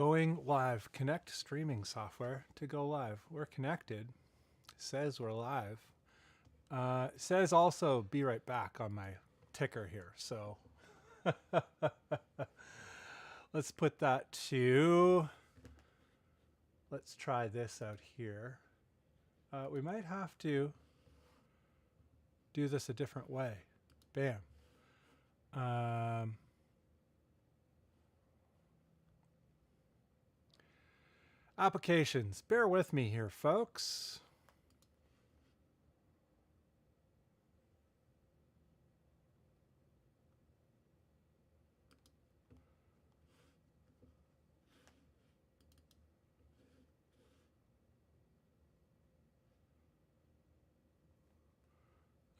Going live. Connect streaming software to go live. We're connected. Says we're live. Says also be right back on my ticker here. So let's put that to, let's try this out here. We might have to do this a different way. Bam. Applications. Bear with me here, folks.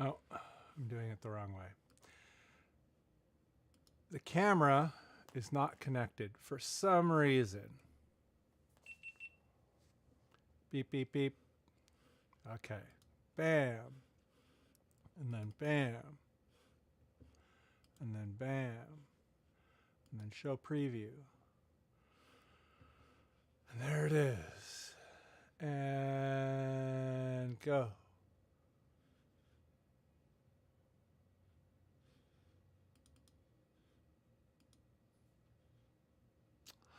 Oh, I'm doing it the wrong way. The camera is not connected for some reason. Beep, beep, beep. Okay. Bam. And then bam. And then bam. And then show preview. And there it is. And go.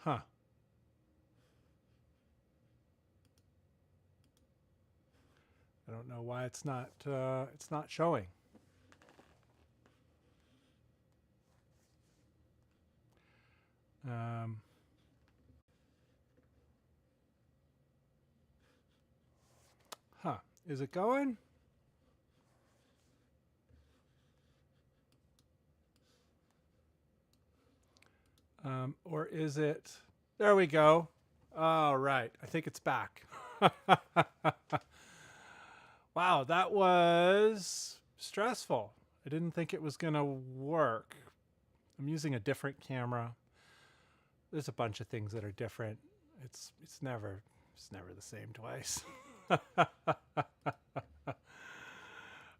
Huh. I don't know why it's not showing. Huh. Is it going? Or is it? There we go. All right. I think it's back. Wow, that was stressful. I didn't think it was going to work. I'm using a different camera. There's a bunch of things that are different. It's never the same twice.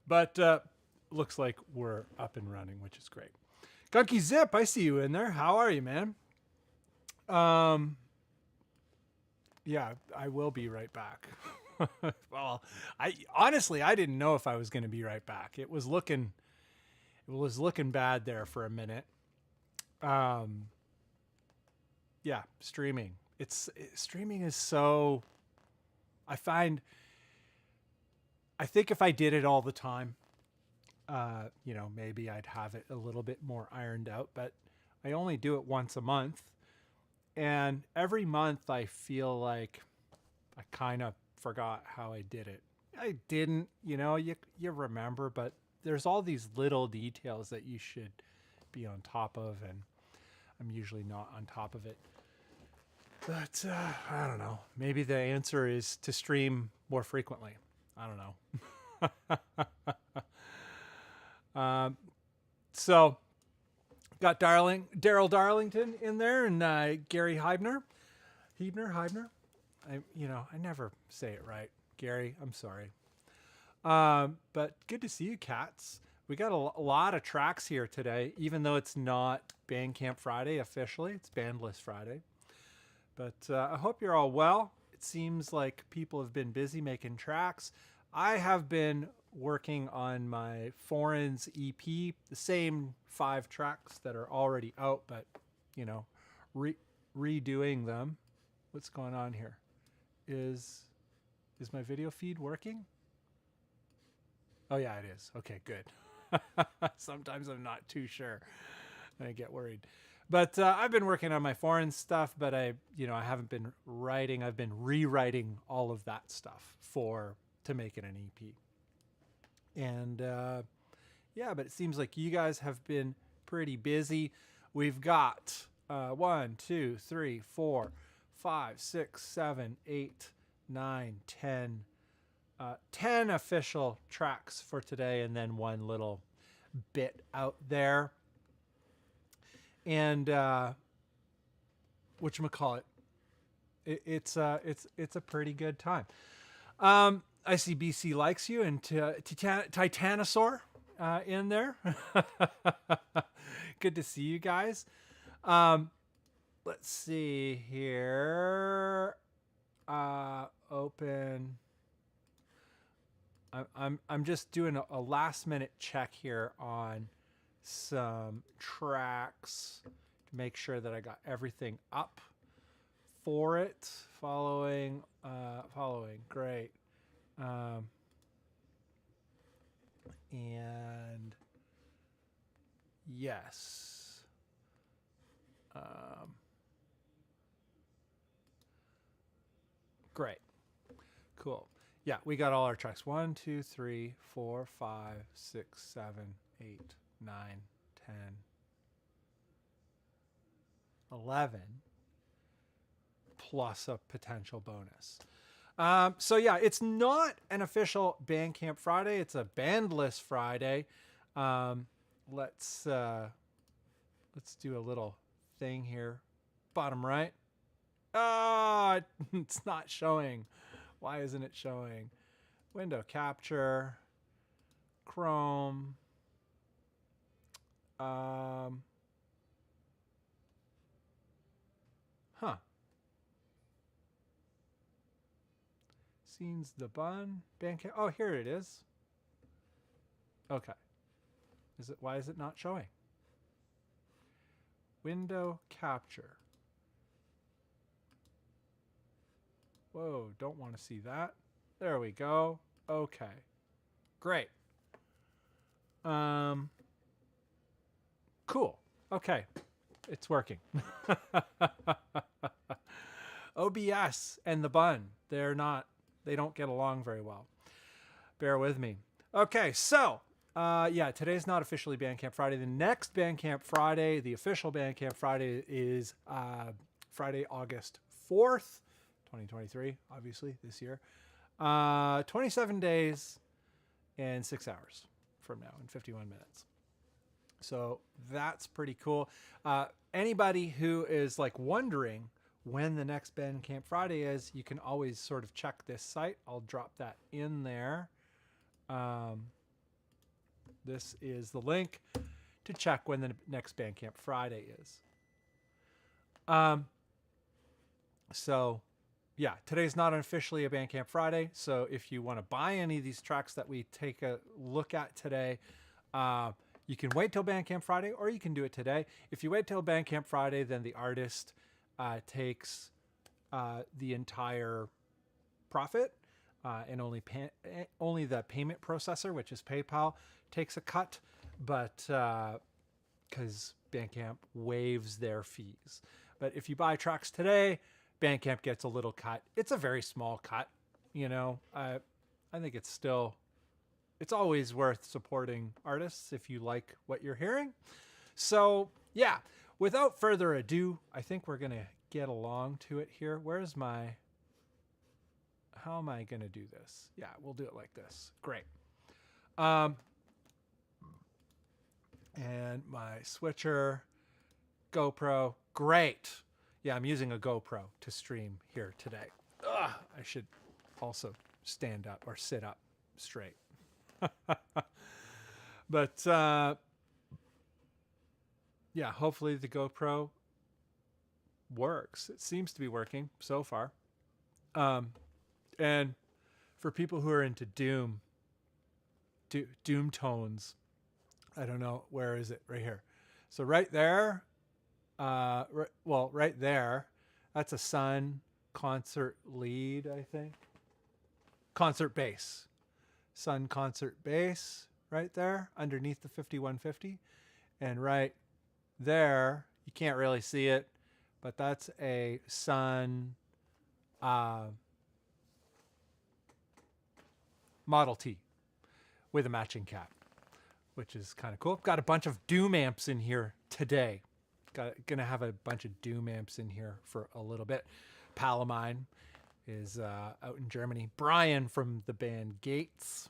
But looks like we're up and running, which is great. Gunky Zip, I see you in there. How are you, man? Yeah, I will be right back. Well, I didn't know if I was going to be right back. It was looking bad there for a minute. Yeah, streaming. Streaming is so, I think if I did it all the time, maybe I'd have it a little bit more ironed out, but I only do it once a month. And every month I feel like I kind of forgot how I did it. I didn't, you remember, but there's all these little details that you should be on top of, and I'm usually not on top of it. But I don't know. Maybe the answer is to stream more frequently. I don't know. So got Daryl Darlington in there, and Gary Heibner. I never say it right. Gary, I'm sorry. But good to see you, cats. We got a lot of tracks here today, even though it's not Bandcamp Friday officially. It's Bandless Friday. But I hope you're all well. It seems like people have been busy making tracks. I have been working on my Foreigns EP, the same 5 tracks that are already out, but, redoing them. What's going on here? Is my video feed working? Oh yeah, it is. Okay, good. Sometimes I'm not too sure. I get worried. But I've been working on my foreign stuff, but I haven't been writing. I've been rewriting all of that stuff to make it an EP. And but it seems like you guys have been pretty busy. We've got 1, 2, 3, 4, 5, 6, 7, 8, 9, 10. 10 official tracks for today, and then one little bit out there. And whatchamacallit, it's a pretty good time. I see BC likes you, and Titanosaur in there. Good to see you guys. let's see here. Open. I'm just doing a last minute check here on some tracks to make sure that I got everything up for it. Following, great. And yes. Great. Cool. Yeah, we got all our tracks. 1, 2, 3, 4, 5, 6, 7, 8, 9, 10, 11, plus a potential bonus. So yeah, it's not an official Bandcamp Friday. It's a Bandless Friday. Let's do a little thing here. Bottom right. Oh, it's not showing. Why isn't it showing? Window capture, Chrome. Huh. Scenes the Bunn. Bandcamp. Oh, here it is. Okay. Why is it not showing? Window capture. Whoa, don't want to see that. There we go. Okay. Great. Cool. Okay. It's working. OBS and the Bunn, they don't get along very well. Bear with me. Okay, so yeah, today's not officially Bandcamp Friday. The next Bandcamp Friday, the official Bandcamp Friday, is Friday, August 4th. 2023, obviously, this year. 27 days and 6 hours from now and 51 minutes. So that's pretty cool. Anybody who is like wondering when the next Bandcamp Friday is, you can always sort of check this site. I'll drop that in there. This is the link to check when the next Bandcamp Friday is. So yeah, today's not officially a Bandcamp Friday, so if you want to buy any of these tracks that we take a look at today, you can wait till Bandcamp Friday, or you can do it today. If you wait till Bandcamp Friday, then the artist takes the entire profit, and only the payment processor, which is PayPal, takes a cut, but because Bandcamp waives their fees. But if you buy tracks today, Bandcamp gets a little cut. It's a very small cut, you know. I think it's always worth supporting artists if you like what you're hearing. So yeah, without further ado, I think we're gonna get along to it here. How am I gonna do this? Yeah, we'll do it like this. Great. And my switcher, GoPro, great. Yeah, I'm using a GoPro to stream here today. Ugh, I should also stand up or sit up straight. But yeah, hopefully the GoPro works. It seems to be working so far. And for people who are into Doom tones, I don't know, where is it? Right here. So right there, right there, that's a Sun concert lead, I think. Concert bass. Sun concert bass right there underneath the 5150. And right there, you can't really see it, but that's a Sun Model T with a matching cap, which is kind of cool. Got a bunch of Doom amps in here today. Gonna have a bunch of Doom amps in here for a little bit. Pal of mine is out in Germany. Brian from the band Gates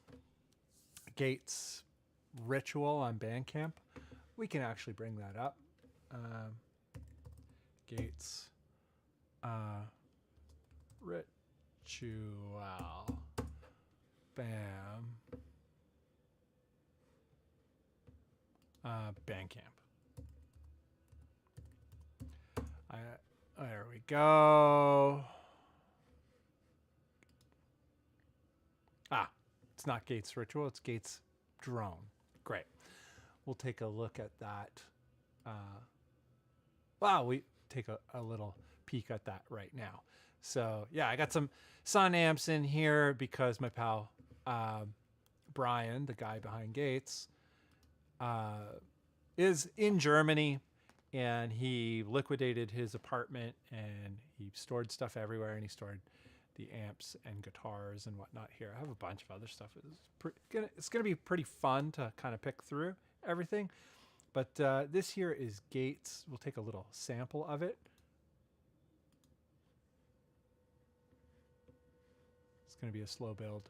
Ritual on Bandcamp. We can actually bring that up. Gates Ritual Bandcamp. There we go. It's not Gates Ritual, it's Gates Drone. Great. We'll take a look at that. We take a little peek at that right now. So yeah, I got some Sun amps in here because my pal Brian, the guy behind Gates, is in Germany, and he liquidated his apartment and he stored stuff everywhere, and he stored the amps and guitars and whatnot here. I have a bunch of other stuff. It's gonna be pretty fun to kind of pick through everything. But this here is Gates. We'll take a little sample of it. It's gonna be a slow build.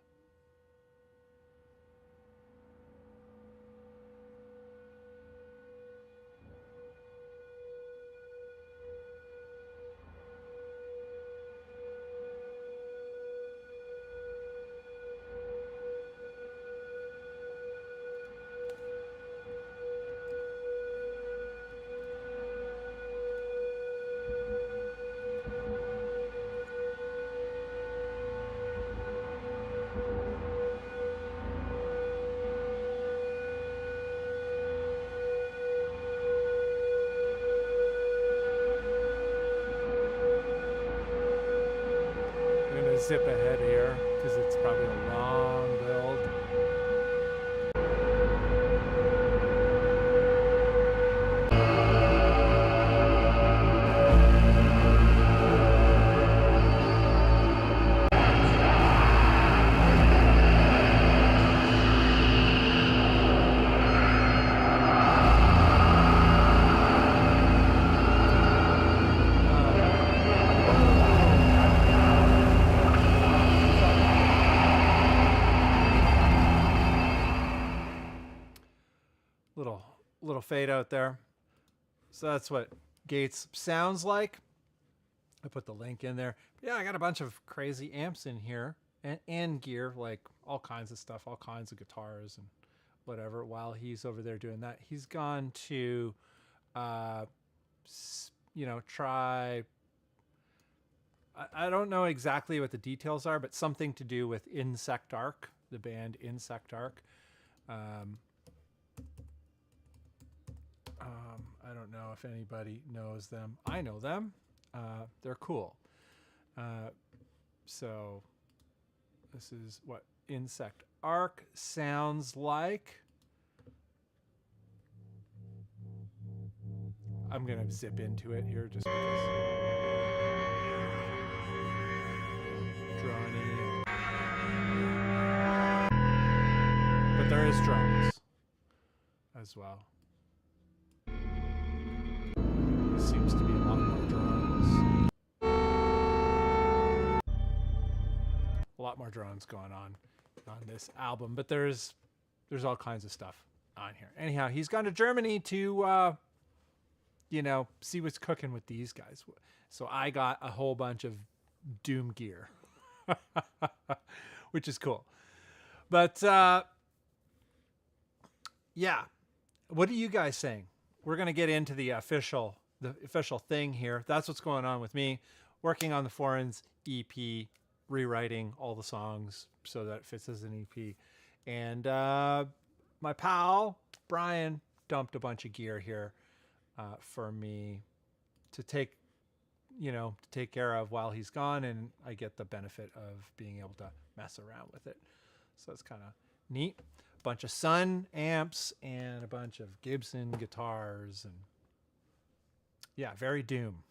Zip ahead here because it's probably a long build. Little fade out there. So that's what Gates sounds like. I put the link in there. But yeah, I got a bunch of crazy amps in here and gear, like all kinds of stuff, all kinds of guitars and whatever. While he's over there doing that, he's gone to, try. I don't know exactly what the details are, but something to do with Insect Arc, the band Insect Arc. I don't know if anybody knows them. I know them. They're cool. So this is what Insect Arc sounds like. I'm going to zip into it here just because. Drony. But there is drums as well. Seems to be a lot more drones. A lot more drones going on this album, but there's all kinds of stuff on here. Anyhow, he's gone to Germany to see what's cooking with these guys. So I got a whole bunch of Doom gear, which is cool. But yeah, what are you guys saying? We're gonna get into the official thing here. That's what's going on with me, working on the Foreigns EP, rewriting all the songs so that it fits as an EP. And my pal Brian dumped a bunch of gear here for me to take care of while he's gone, and I get the benefit of being able to mess around with it. So it's kind of neat. A bunch of Sun amps and a bunch of Gibson guitars, and yeah, very Doom.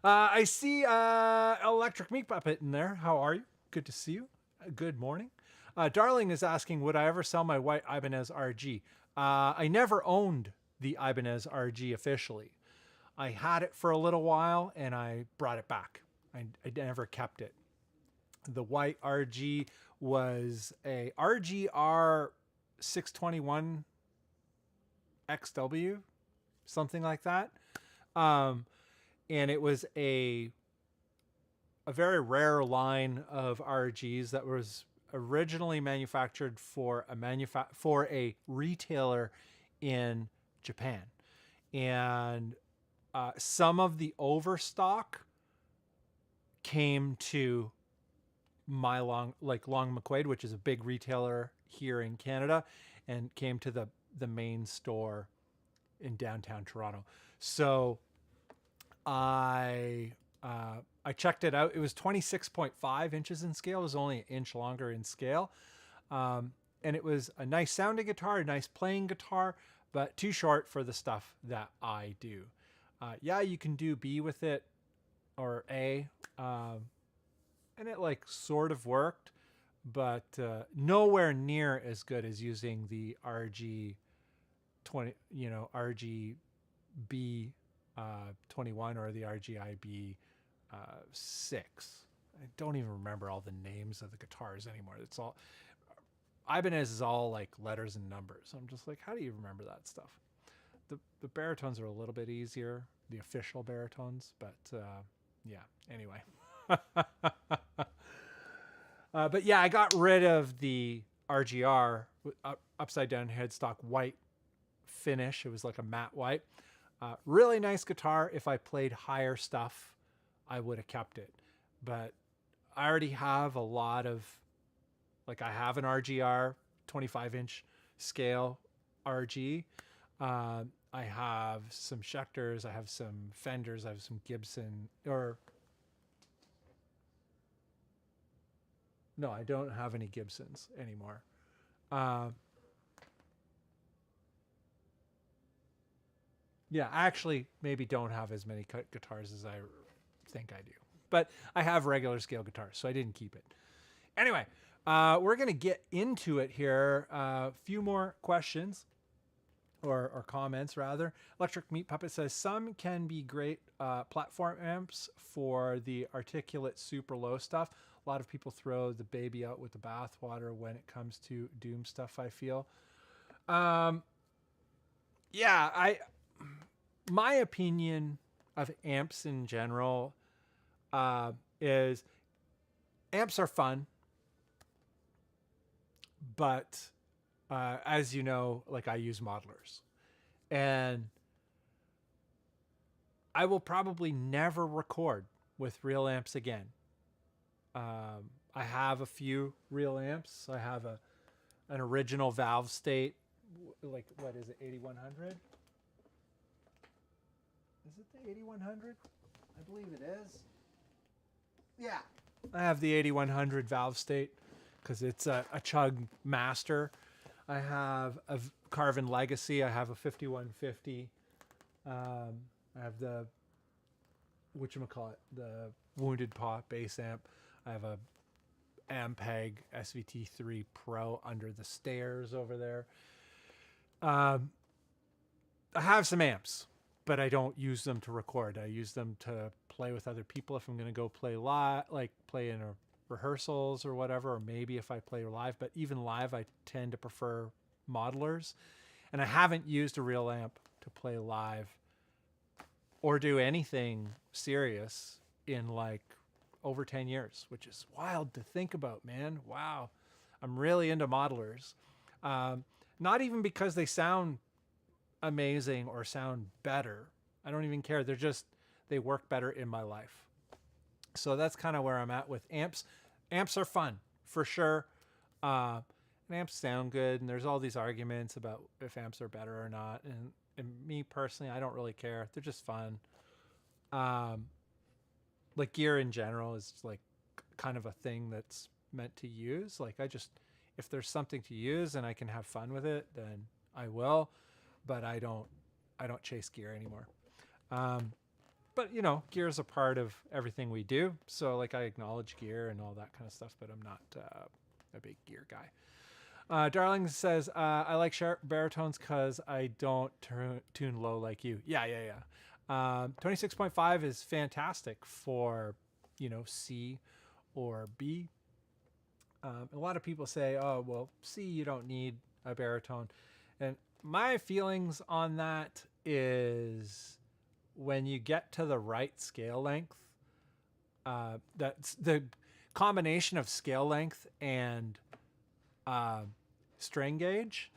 I see Electric Meat Puppet in there. How are you? Good to see you. Good morning. Darling is asking, would I ever sell my white Ibanez RG? I never owned the Ibanez RG officially. I had it for a little while and I brought it back. I never kept it. The white RG was a RGR 621 XW, something like that. And it was a very rare line of RGs that was originally manufactured for a retailer in Japan. And some of the overstock came to my Long McQuaid, which is a big retailer here in Canada, and came to the main store in downtown Toronto. So I checked it out. It was 26.5 inches in scale. It was only an inch longer in scale. And it was a nice sounding guitar, a nice playing guitar, but too short for the stuff that I do. Yeah, you can do B with it or A. And it like sort of worked, but nowhere near as good as using the RG 20, RGB 21 or the RGIB 6. I don't even remember all the names of the guitars anymore. It's all Ibanez is all like letters and numbers. I'm just like, how do you remember that stuff? The baritones are a little bit easier, the official baritones, but yeah. Anyway. But yeah, I got rid of the RGR upside down headstock white finish. It was like a matte white. Really nice guitar. If I played higher stuff, I would have kept it. But I already have a lot of, like I have an RGR 25-inch scale RG. I have some Schecters. I have some Fenders. I have some Gibson or... No, I don't have any Gibsons anymore. Yeah, I actually maybe don't have as many guitars as I think I do. But I have regular scale guitars, so I didn't keep it. Anyway, we're going to get into it here. A few more questions, or comments, rather. Electric Meat Puppet says, some can be great platform amps for the articulate super low stuff. A lot of people throw the baby out with the bathwater when it comes to doom stuff, I feel. Yeah, my opinion of amps in general is amps are fun, but as you know, like I use modelers, and I will probably never record with real amps again. I have a few real amps. I have an original valve state, like what is it, 8100? Is it the 8100? I believe it is. Yeah, I have the 8100 valve state because it's a Chug Master. I have a Carvin Legacy. I have a 5150. I have the whatchamacallit, the Wounded Paw bass amp. I have a Ampeg SVT3 Pro under the stairs over there. I have some amps, but I don't use them to record. I use them to play with other people if I'm going to go play live, like play in rehearsals or whatever, or maybe if I play live. But even live, I tend to prefer modelers. And I haven't used a real amp to play live or do anything serious in like over 10 years, which is wild to think about, man. Wow. I'm really into modelers. Not even because they sound amazing or sound better. I don't even care. They work better in my life. So that's kind of where I'm at with amps. Amps are fun for sure. And amps sound good. And there's all these arguments about if amps are better or not. And me personally, I don't really care. They're just fun. Like gear in general is like kind of a thing that's meant to use. Like if there's something to use and I can have fun with it, then I will, but I don't chase gear anymore. But you know, gear is a part of everything we do. So like I acknowledge gear and all that kind of stuff, but I'm not a big gear guy. Darling says, I like sharp baritones cause I don't tune low like you. Yeah. 26.5 is fantastic for, C or B. A lot of people say, oh, well, C, you don't need a baritone. And my feelings on that is when you get to the right scale length, that's the combination of scale length and string gauge.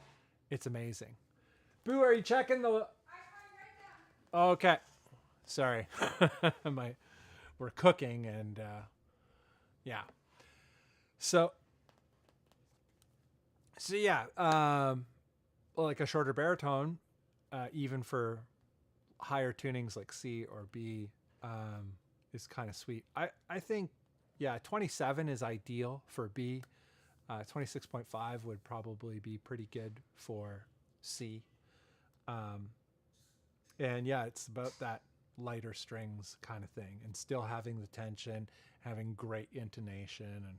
It's amazing. Boo, are you checking the... Okay. Sorry. We're cooking and yeah. So yeah, like a shorter baritone, even for higher tunings like C or B, is kind of sweet. I think, yeah, 27 is ideal for B. 26.5 would probably be pretty good for C. And yeah, it's about that lighter strings kind of thing, and still having the tension, having great intonation and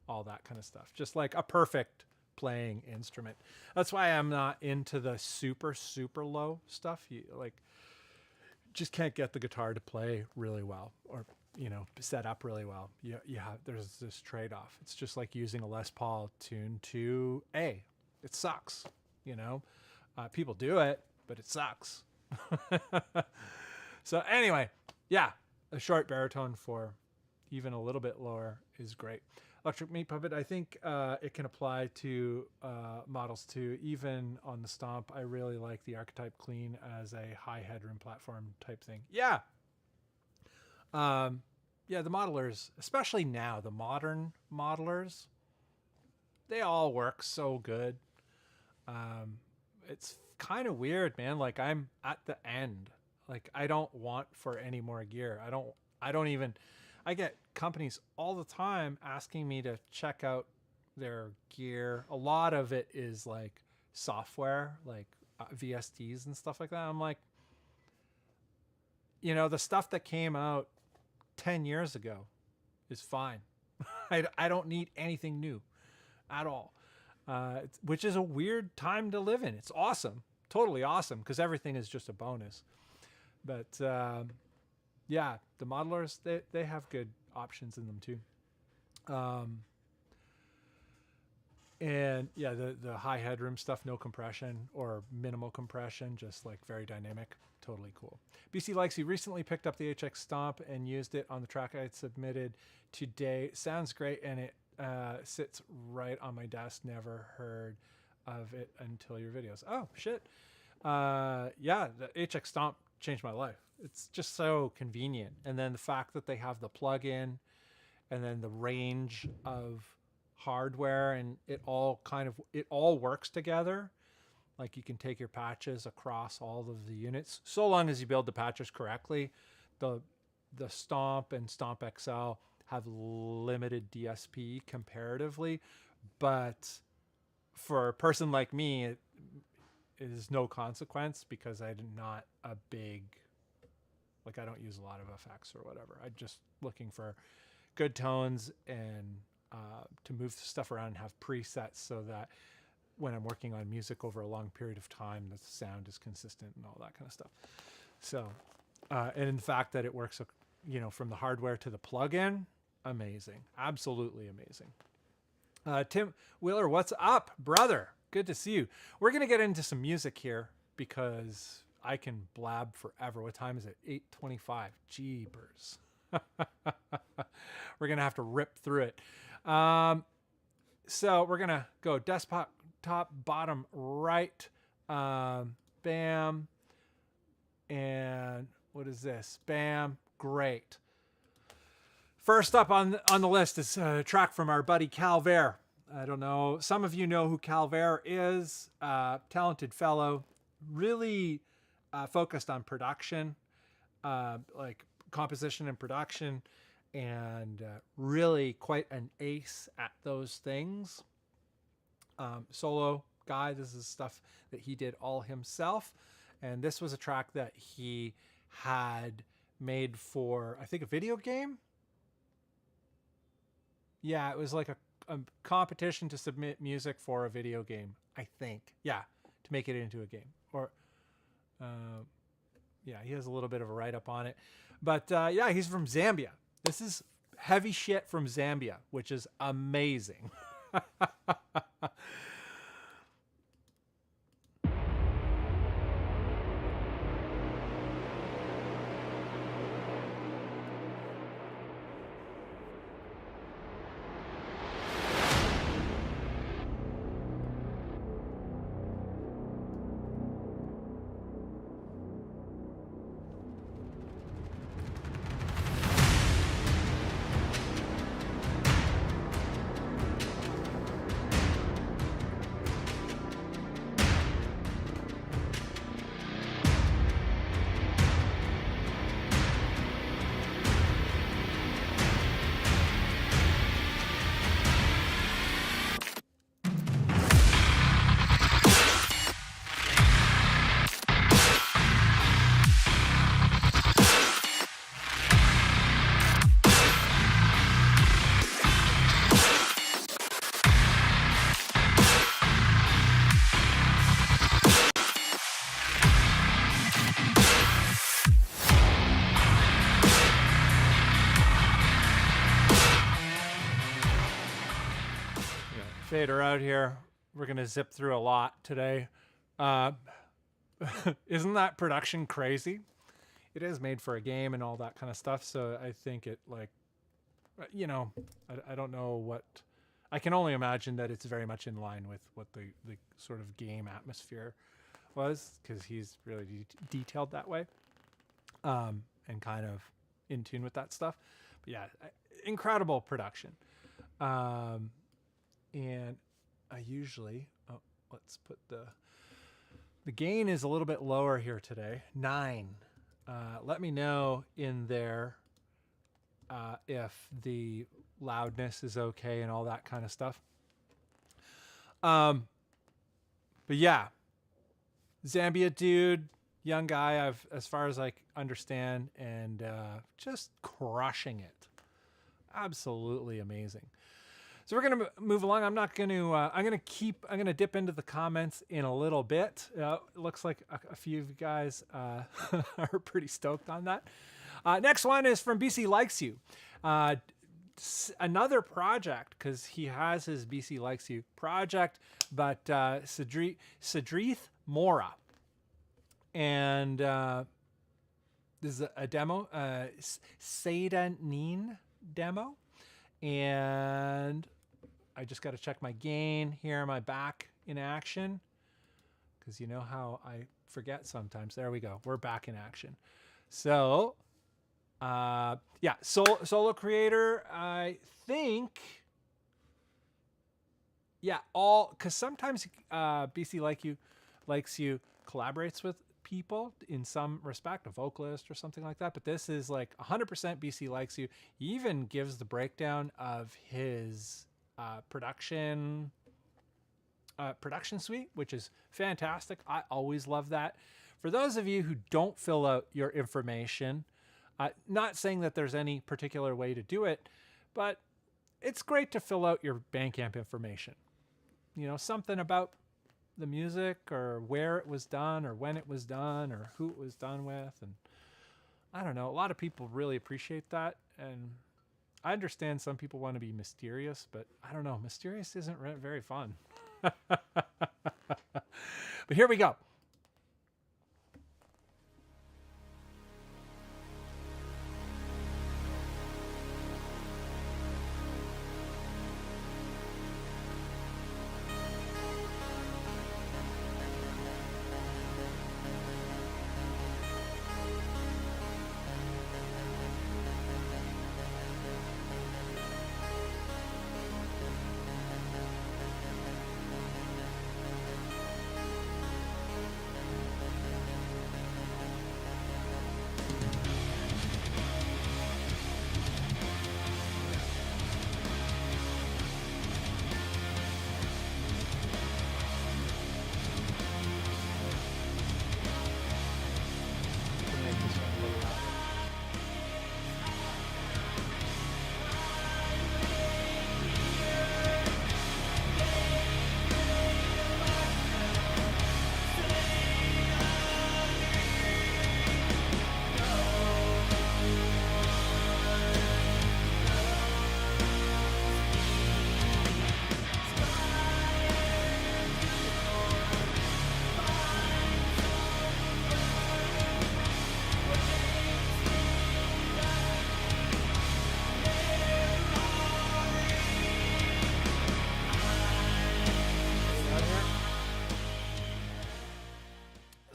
all that kind of stuff. Just like a perfect playing instrument. That's why I'm not into the super, super low stuff. You like just can't get the guitar to play really well, or, you know, set up really well. You have, there's this trade-off. It's just like using a Les Paul tuned to A. It sucks, you know. People do it, but it sucks. So anyway, yeah, a short baritone for even a little bit lower is great. Electric Meat Puppet, I think it can apply to models too. Even on the Stomp, I really like the Archetype Clean as a high headroom platform type thing. Yeah. Yeah, the modelers, especially now, the modern modelers, they all work so good. It's kind of weird, man. Like, I'm at the end. Like, I don't want for any more gear. I get companies all the time asking me to check out their gear. A lot of it is like software, like VSTs and stuff like that. I'm like, you know, the stuff that came out 10 years ago is fine. I don't need anything new at all, which is a weird time to live in. It's awesome. Totally awesome, because everything is just a bonus. But yeah, the modelers, they have good options in them too. And yeah, the high headroom stuff, no compression or minimal compression, just like very dynamic. Totally cool. BC Likes, he recently picked up the HX Stomp and used it on the track I had submitted today. Sounds great, and it sits right on my desk. Never heard of it until your videos. Oh, shit. Yeah, the HX Stomp changed my life. It's just so convenient. And then the fact that they have the plug-in and then the range of hardware, and it all works together. Like, you can take your patches across all of the units, so long as you build the patches correctly. The Stomp and Stomp XL have limited DSP comparatively, but for a person like me, it is no consequence, because I'm not a big, like, I don't use a lot of effects or whatever. I'm just looking for good tones and to move stuff around and have presets so that when I'm working on music over a long period of time, the sound is consistent and all that kind of stuff. So, and in the fact that it works, you know, from the hardware to the plug-in, amazing. Absolutely amazing. Tim Wheeler, what's up, brother? Good to see you. We're going to get into some music here because I can blab forever. What time is it? 8:25. Jeepers. We're going to have to rip through it. So we're going to go desktop, top, bottom, right. Bam. And what is this? Bam. Great. First up on the list is a track from our buddy Calvert. I don't know. Some of you know who Calvert is. Talented fellow. Really focused on production, like composition and production, and really quite an ace at those things. Solo guy. This is stuff that he did all himself. And this was a track that he had made for, I think, a video game. Yeah, it was like a competition to submit music for a video game, I think. Yeah, to make it into a game. Or, yeah, he has a little bit of a write-up on it. But, yeah, he's from Zambia. This is heavy shit from Zambia, which is amazing. fader out here. We're going to zip through a lot today. Isn't that production crazy? It is made for a game and all that kind of stuff. So I think it like, you know, I don't know what, I can only imagine that it's very much in line with what the sort of game atmosphere was, because he's really detailed that way, and kind of in tune with that stuff. But yeah, incredible production. And I usually, let's put the gain is a little bit lower here today, 9. Let me know in there if the loudness is okay and all that kind of stuff. But yeah, Zambia dude, young guy, as far as I understand, and just crushing it. Absolutely amazing. So we're going to move along. I'm not going to, I'm going to dip into the comments in a little bit. It looks like a few of you guys are pretty stoked on that. Next one is from BC Likes You. Another project, because he has his BC Likes You project, but Cedrith Mora. And this is a demo, Seidanin demo. And I just got to check my gain here, my back in action, because you know how I forget sometimes. There we go. We're back in action. So, yeah, solo creator, I think, yeah, because sometimes BC Likes You collaborates with people in some respect, a vocalist or something like that, but this is like 100% BC Likes You. He even gives the breakdown of his production suite, which is fantastic. I always love that. For those of you who don't fill out your information, not saying that there's any particular way to do it, but it's great to fill out your Bandcamp information. You know, something about the music, or where it was done, or when it was done, or who it was done with. And I don't know, a lot of people really appreciate that. And I understand some people want to be mysterious, but I don't know, mysterious isn't very fun. But here we go.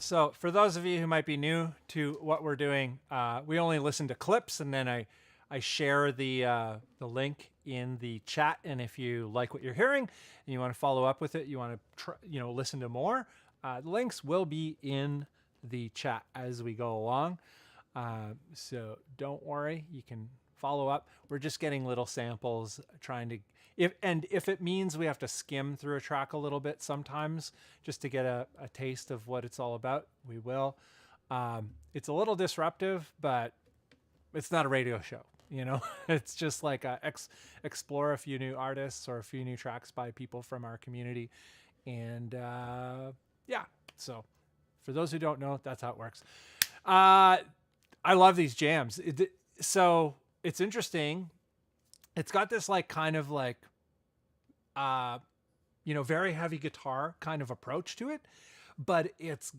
So for those of you who might be new to what we're doing, we only listen to clips, and then I share the link in the chat. And if you like what you're hearing and you want to follow up with it, you want to listen to more, the links will be in the chat as we go along. So don't worry, you can follow up. We're just getting little samples, trying to, if it means we have to skim through a track a little bit sometimes just to get a taste of what it's all about, we will. It's a little disruptive, but it's not a radio show, you know. It's just like explore a few new artists or a few new tracks by people from our community. And yeah, so for those who don't know, that's how it works. I love these jams. So it's interesting. It's got this like kind of like very heavy guitar kind of approach to it, but it's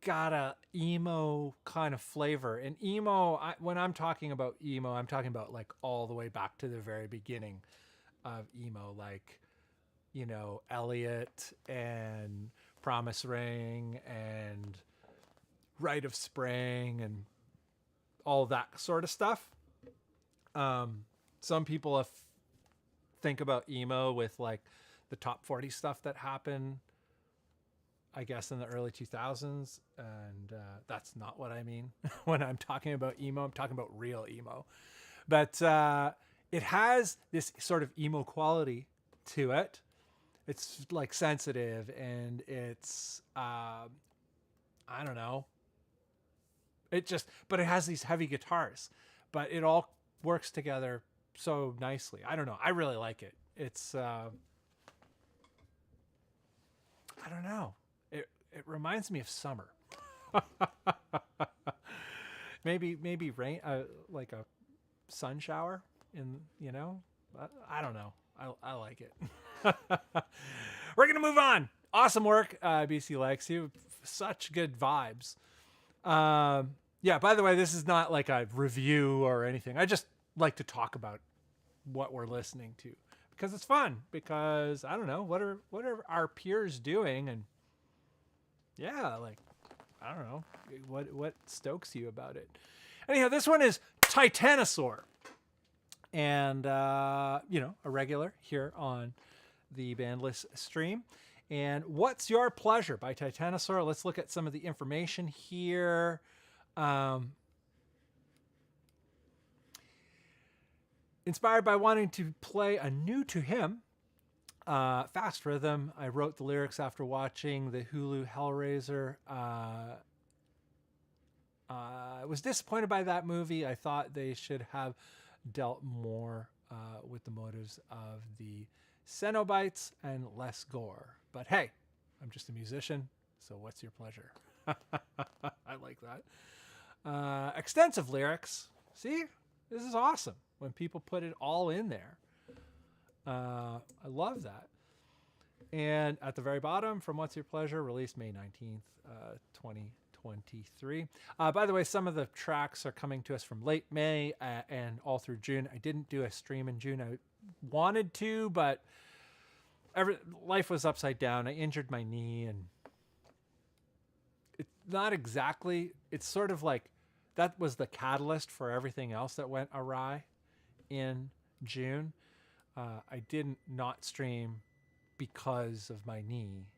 got a emo kind of flavor. And emo, when I'm talking about emo, I'm talking about like all the way back to the very beginning of emo, like, Elliot and Promise Ring and Rite of Spring and all that sort of stuff. Some people think about emo with like the top 40 stuff that happened, I guess, in the early 2000s. And that's not what I mean when I'm talking about emo. I'm talking about real emo. But it has this sort of emo quality to it. It's like sensitive, and it's, I don't know. But it has these heavy guitars, but it all works together so nicely. I don't know. I really like it. It's, I don't know. It reminds me of summer. maybe rain, like a sun shower I don't know. I like it. We're going to move on. Awesome work. BC likes you. Such good vibes. Yeah, by the way, this is not like a review or anything. I just like to talk about what we're listening to because it's fun, because I don't know, what are our peers doing? And yeah, like, I don't know what stokes you about it. Anyhow, this one is Titanosaur, and a regular here on the Bandless stream. And What's Your Pleasure by Titanosaur. Let's look at some of the information here. Inspired by wanting to play a new to him fast rhythm, I wrote the lyrics after watching the Hulu Hellraiser. I was disappointed by that movie. I thought they should have dealt more with the motives of the Cenobites and less gore. But hey, I'm just a musician, so what's your pleasure? I like that. Extensive lyrics. See, this is awesome when people put it all in there. I love that. And at the very bottom, from What's Your Pleasure, released May 19th, 2023. By the way, some of the tracks are coming to us from late May and all through June. I didn't do a stream in June. I wanted to, but life was upside down. I injured my knee, and it's not exactly, it's sort of like that was the catalyst for everything else that went awry in June. I didn't not stream because of my knee,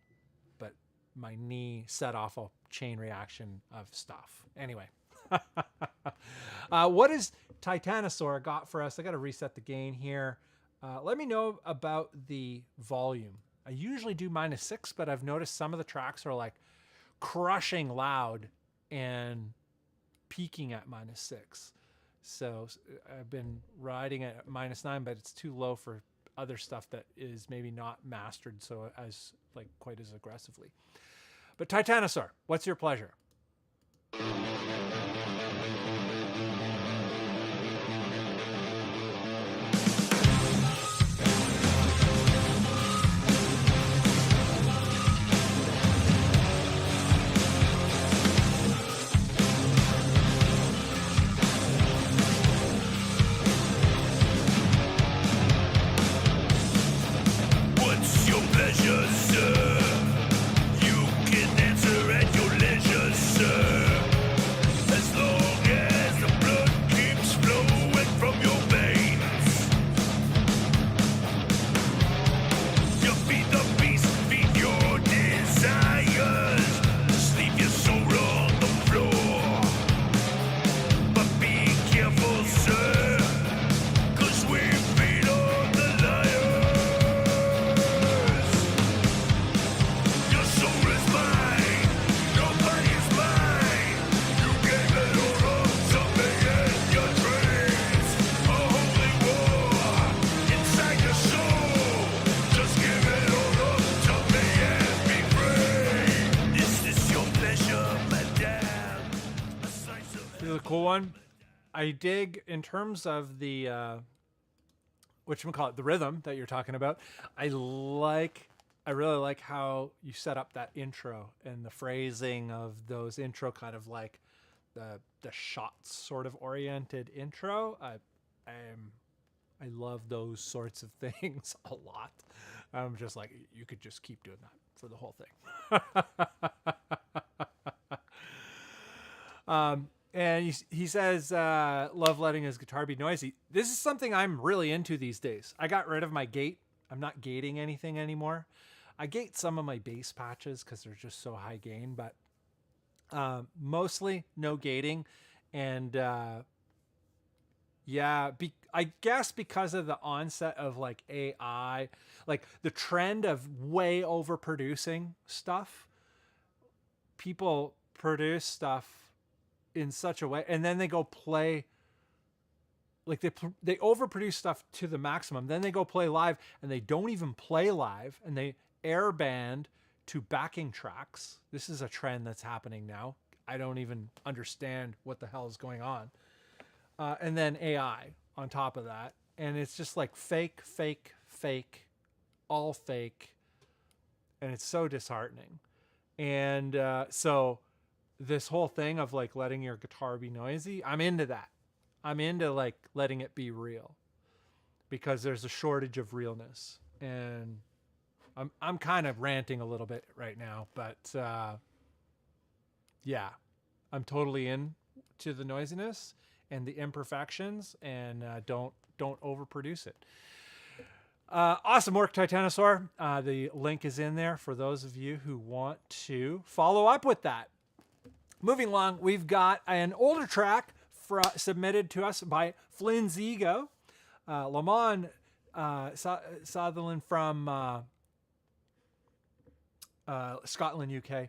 but my knee set off a chain reaction of stuff. Anyway, what is Titanosaur got for us? I got to reset the gain here. Let me know about the volume. I usually do -6, but I've noticed some of the tracks are like crushing loud and peaking at -6. So I've been riding at -9, but it's too low for other stuff that is maybe not mastered so as like quite as aggressively. But Titanosaur, What's Your Pleasure? I dig in terms of the whatchamacallit, the rhythm that you're talking about. I like I really like how you set up that intro and the phrasing of those intro, kind of like the shots sort of oriented intro. I love those sorts of things a lot. I'm just like, you could just keep doing that for the whole thing. And he says, love letting his guitar be noisy. This is something I'm really into these days. I got rid of my gate. I'm not gating anything anymore. I gate some of my bass patches because they're just so high gain, but mostly no gating. And yeah, I guess because of the onset of like AI, like the trend of way overproducing stuff, people produce stuff in such a way, and then they go play, like they overproduce stuff to the maximum, then they go play live and they don't even play live, and they air band to backing tracks. This is a trend that's happening now. I don't even understand what the hell is going on. And then AI on top of that, and it's just like fake, all fake, and it's so disheartening. And so this whole thing of like letting your guitar be noisy, I'm into that. I'm into like letting it be real, because there's a shortage of realness. And I'm kind of ranting a little bit right now, but yeah, I'm totally in to the noisiness and the imperfections, and don't overproduce it. Awesome work, Titanosaur. The link is in there for those of you who want to follow up with that. Moving along, we've got an older track submitted to us by Flynn's Ego, Lamont Sutherland from Scotland, UK,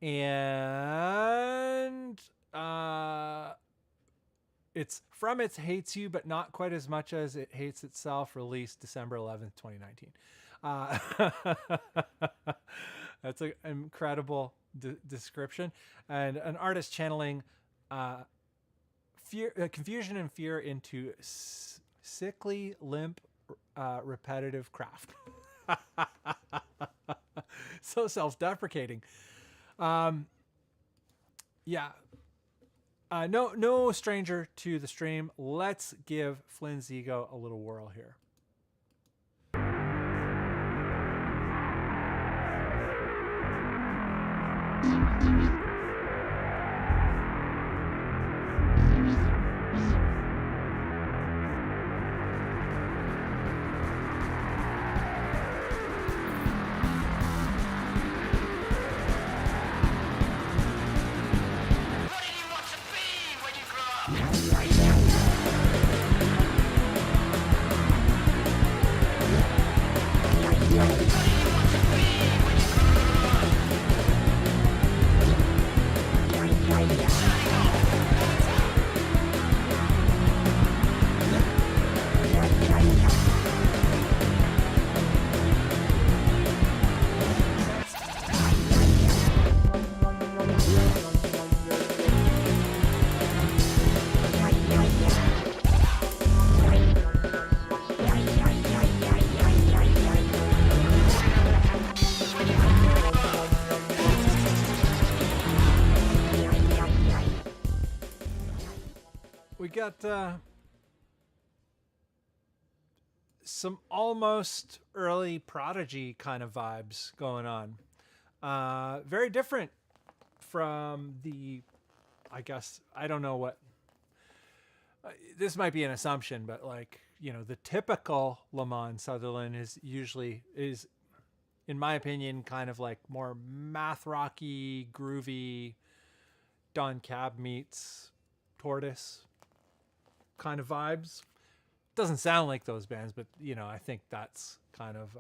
and it's from It Hates You, but not quite as much as It Hates Itself, released December 11th, 2019. That's an incredible description. And an artist channeling confusion and fear into sickly, limp, repetitive craft. So self-deprecating. Yeah. No stranger to the stream. Let's give Flynn's Ego a little whirl here. Got some almost early Prodigy kind of vibes going on. Very different from the, I guess, I don't know what, this might be an assumption, but like, you know, the typical Lamont Sutherland is, in my opinion, kind of like more math rocky, groovy, Don Cab meets Tortoise kind of vibes. Doesn't sound like those bands, but you know, I think that's kind of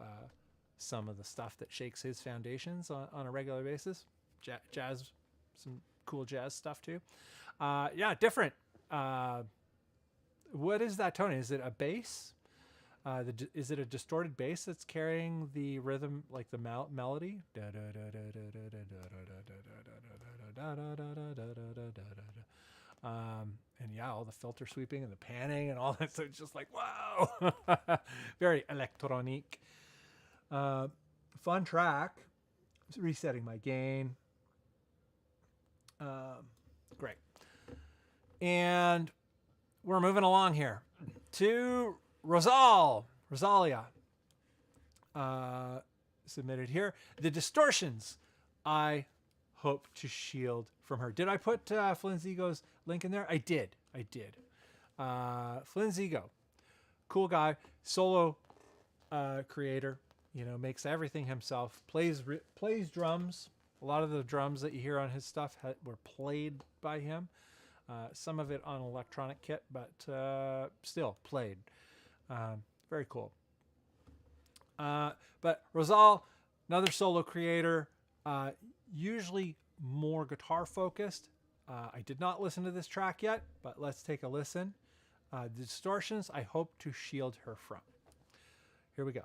some of the stuff that shakes his foundations on a regular basis. Jazz, some cool jazz stuff too. Yeah, different. What is that tone? Is it a bass? Is it a distorted bass that's carrying the rhythm, like the melody? And yeah, all the filter sweeping and the panning and all that. So it's just like, wow, very electronique. fun track. Resetting my gain. Great. And we're moving along here to Rosalia. Submitted here. The distortions I hope to shield from her. Did I put Flynn Zigo's link in there? I did. Flynn Zigo, cool guy, solo creator, makes everything himself, plays drums. A lot of the drums that you hear on his stuff were played by him. Some of it on electronic kit, but still played. Very cool. But Rosal, another solo creator, usually more guitar focused. I did not listen to this track yet, but let's take a listen. The distortions I hope to shield her from. Here we go.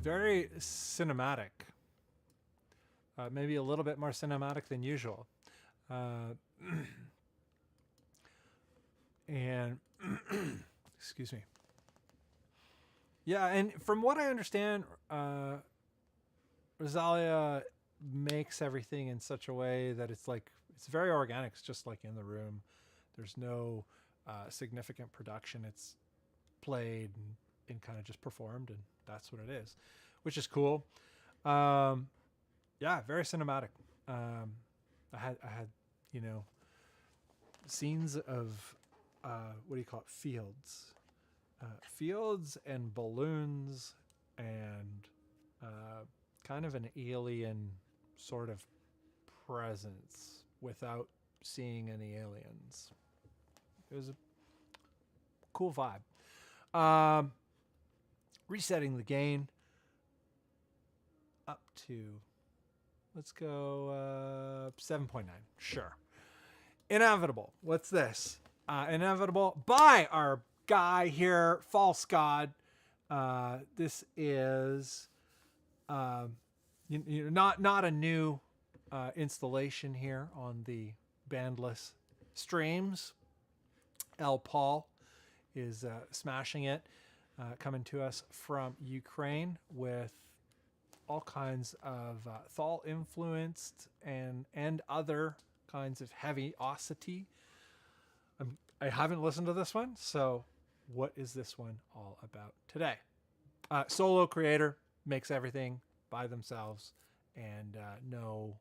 Very cinematic. Maybe a little bit more cinematic than usual. And excuse me. Yeah, and from what I understand, Rosalia makes everything in such a way that it's very organic. It's just like in the room. There's no significant production. It's played and kind of just performed, and that's what it is, which is cool. Yeah, very cinematic. I had scenes of what do you call it? Fields and balloons and kind of an alien sort of presence without seeing any aliens. It was a cool vibe. Resetting the gain up to, let's go 7.9. Sure. Inevitable. What's this? Inevitable by our guy here, False God. This is not a new installation here on the Bandless streams. L. Paul is smashing it, coming to us from Ukraine with all kinds of Thal influenced and other kinds of heaviosity. I haven't listened to this one, so what is this one all about today? Solo creator, makes everything by themselves, and no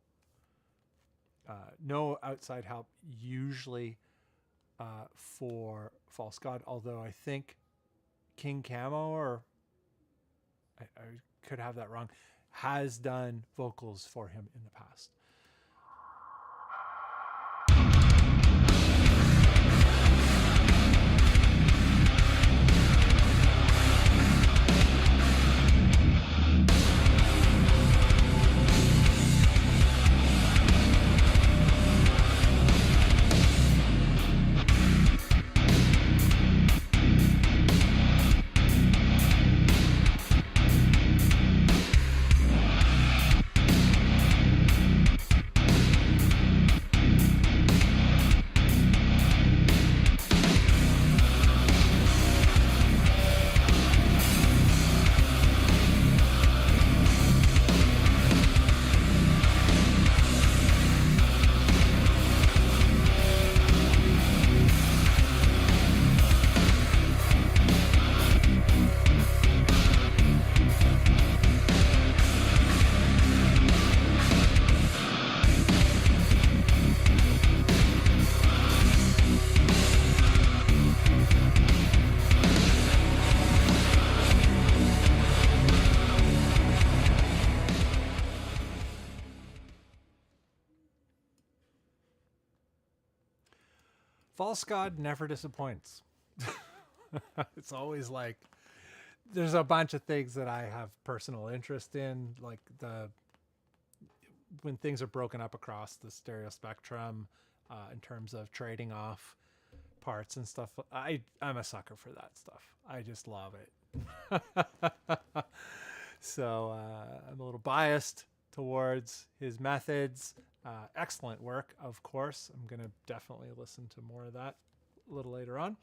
outside help usually for False God, although I think King Camo, or I could have that wrong, has done vocals for him in the past. False God never disappoints. It's always like, there's a bunch of things that I have personal interest in, like when things are broken up across the stereo spectrum, in terms of trading off parts and stuff. I'm a sucker for that stuff. I just love it. So I'm a little biased towards his methods. Excellent work, of course. I'm going to definitely listen to more of that a little later on.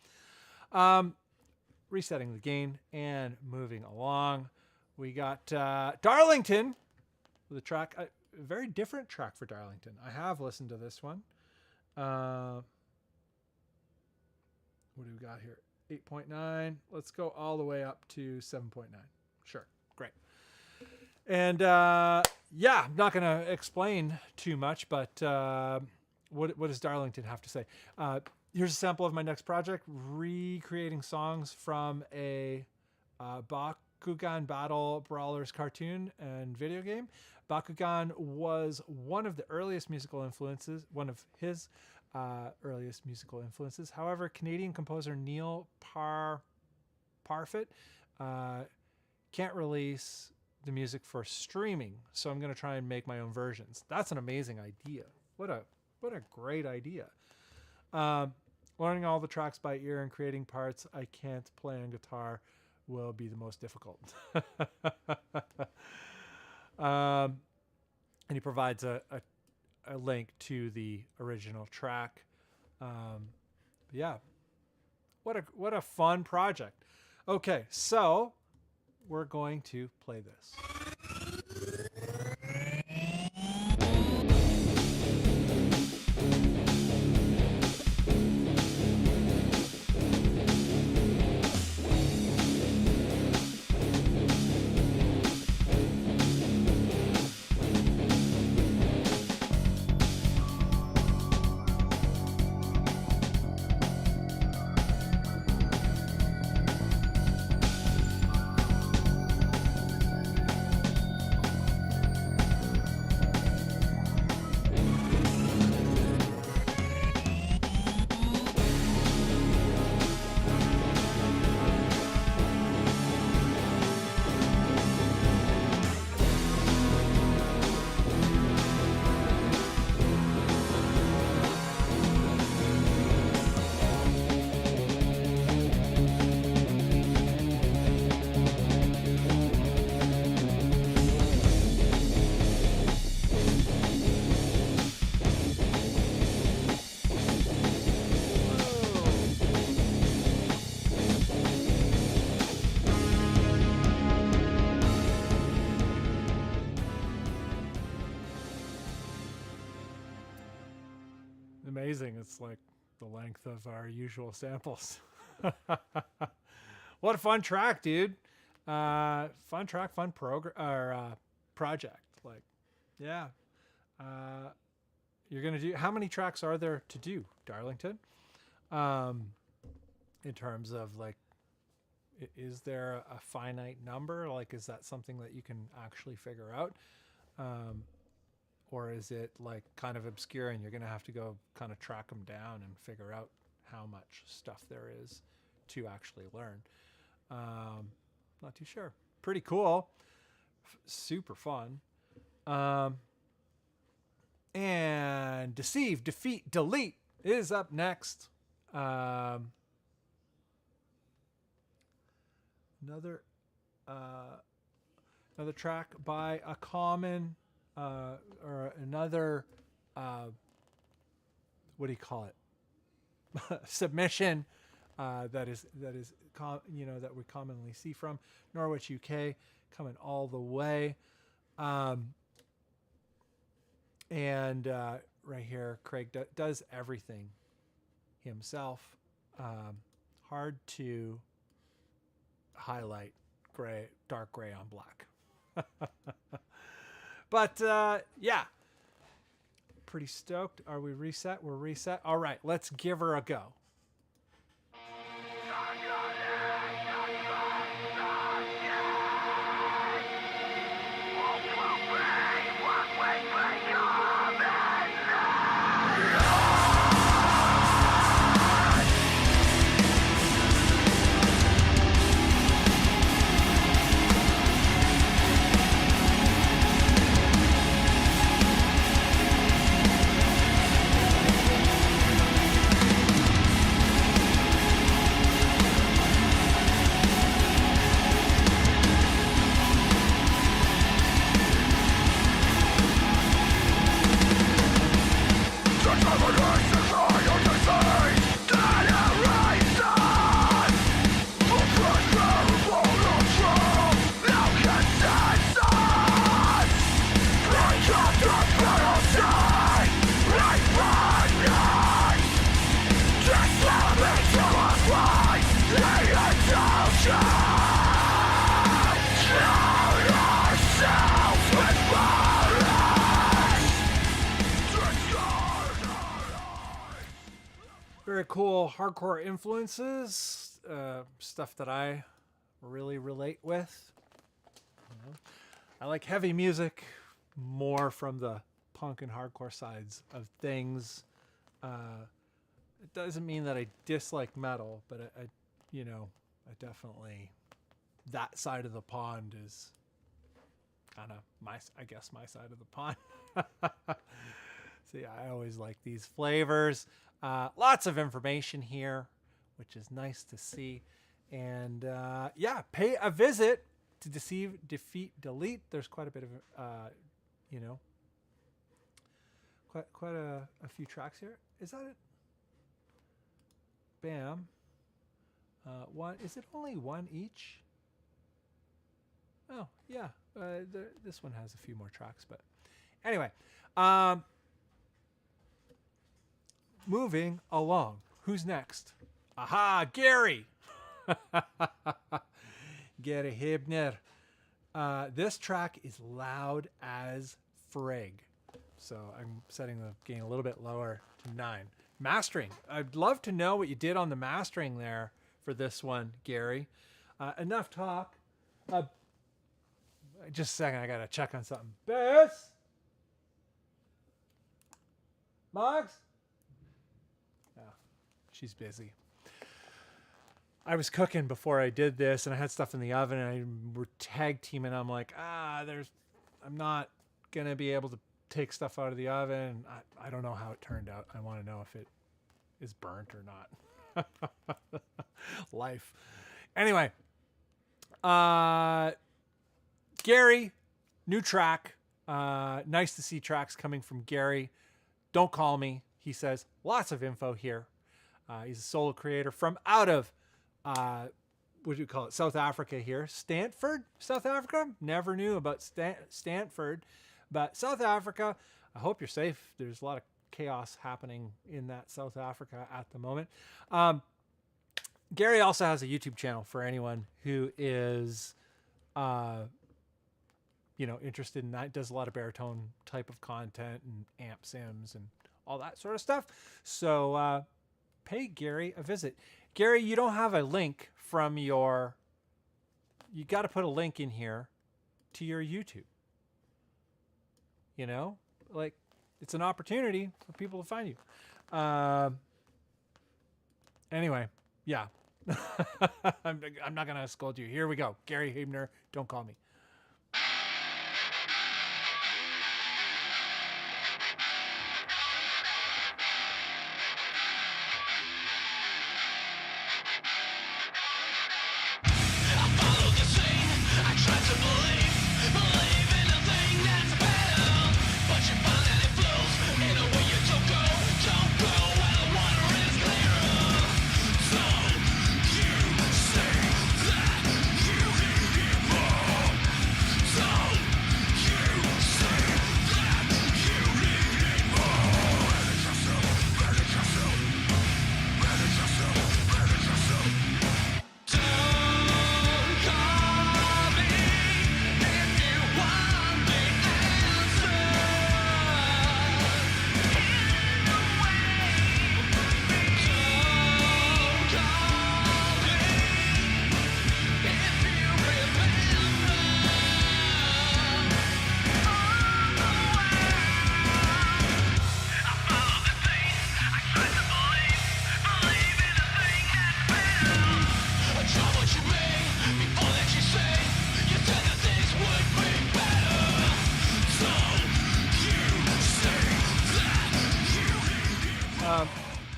Resetting the gain and moving along. We got Darlington with a track, a very different track for Darlington. I have listened to this one. What do we got here? 8.9. Let's go all the way up to 7.9. Sure. Great. And yeah, I'm not going to explain too much, but what does Darlington have to say? Here's a sample of my next project, recreating songs from a Bakugan Battle Brawlers cartoon and video game. Bakugan was one of the earliest musical influences, one of his earliest musical influences. However, Canadian composer Neil Parfit can't release the music for streaming, so I'm going to try and make my own versions. That's an amazing idea. What a great idea. Learning all the tracks by ear and creating parts I can't play on guitar will be the most difficult. And he provides a link to the original track. Yeah, what a fun project. Okay, so we're going to play this. Amazing. It's like the length of our usual samples. What a fun track, dude. Fun track, fun project. Like, yeah. You're going to do, how many tracks are there to do, Darlington? In terms of like, is there a finite number? Like, is that something that you can actually figure out? Or is it like kind of obscure and you're going to have to go kind of track them down and figure out how much stuff there is to actually learn? Not too sure. Pretty cool. Super fun. And Deceive, Defeat, Delete is up next. Another track by a common or another what do you call it? Submission that we commonly see from Norwich, UK, coming all the way. And right here, Craig does everything himself. Hard to highlight dark gray on black. But yeah, pretty stoked. Are we reset? We're reset. All right, let's give her a go. very cool hardcore influences, stuff that I really relate with. You know, I like heavy music more from the punk and hardcore sides of things. It doesn't mean that I dislike metal, but I I definitely, that side of the pond is kind of my side of the pond. See, I always like these flavors. Lots of information here, which is nice to see. And yeah, pay a visit to Deceive, Defeat, Delete. There's quite a bit of, quite a few tracks here. Is that it? Bam. One. Is it only one each? Oh, yeah. This one has a few more tracks, but anyway. Moving along. Who's next? Aha, Gary. Gary Hebner. This track is loud as frig. So I'm setting the gain a little bit lower to 9. Mastering. I'd love to know what you did on the mastering there for this one, Gary. Enough talk. Just a second, I gotta check on something. Bess? Moggs? Oh, she's busy. I was cooking before I did this, and I had stuff in the oven, and we're tag teaming. I'm like, I'm not gonna be able to take stuff out of the oven. I don't know how it turned out. I want to know if it is burnt or not. Life. Anyway, Gary, new track. Nice to see tracks coming from Gary. Don't call me, he says. Lots of info here. He's a solo creator from out of, what do you call it? South Africa here. Stanford, South Africa? Never knew about Stanford. But South Africa, I hope you're safe. There's a lot of chaos happening in that South Africa at the moment. Gary also has a YouTube channel for anyone who is, interested in that. Does a lot of baritone type of content and amp sims and all that sort of stuff. So pay Gary a visit. Gary, you don't have a link from you got to put a link in here to your YouTube. Like, it's an opportunity for people to find you. Anyway, yeah. I'm not going to scold you. Here we go. Gary Hebner, don't call me.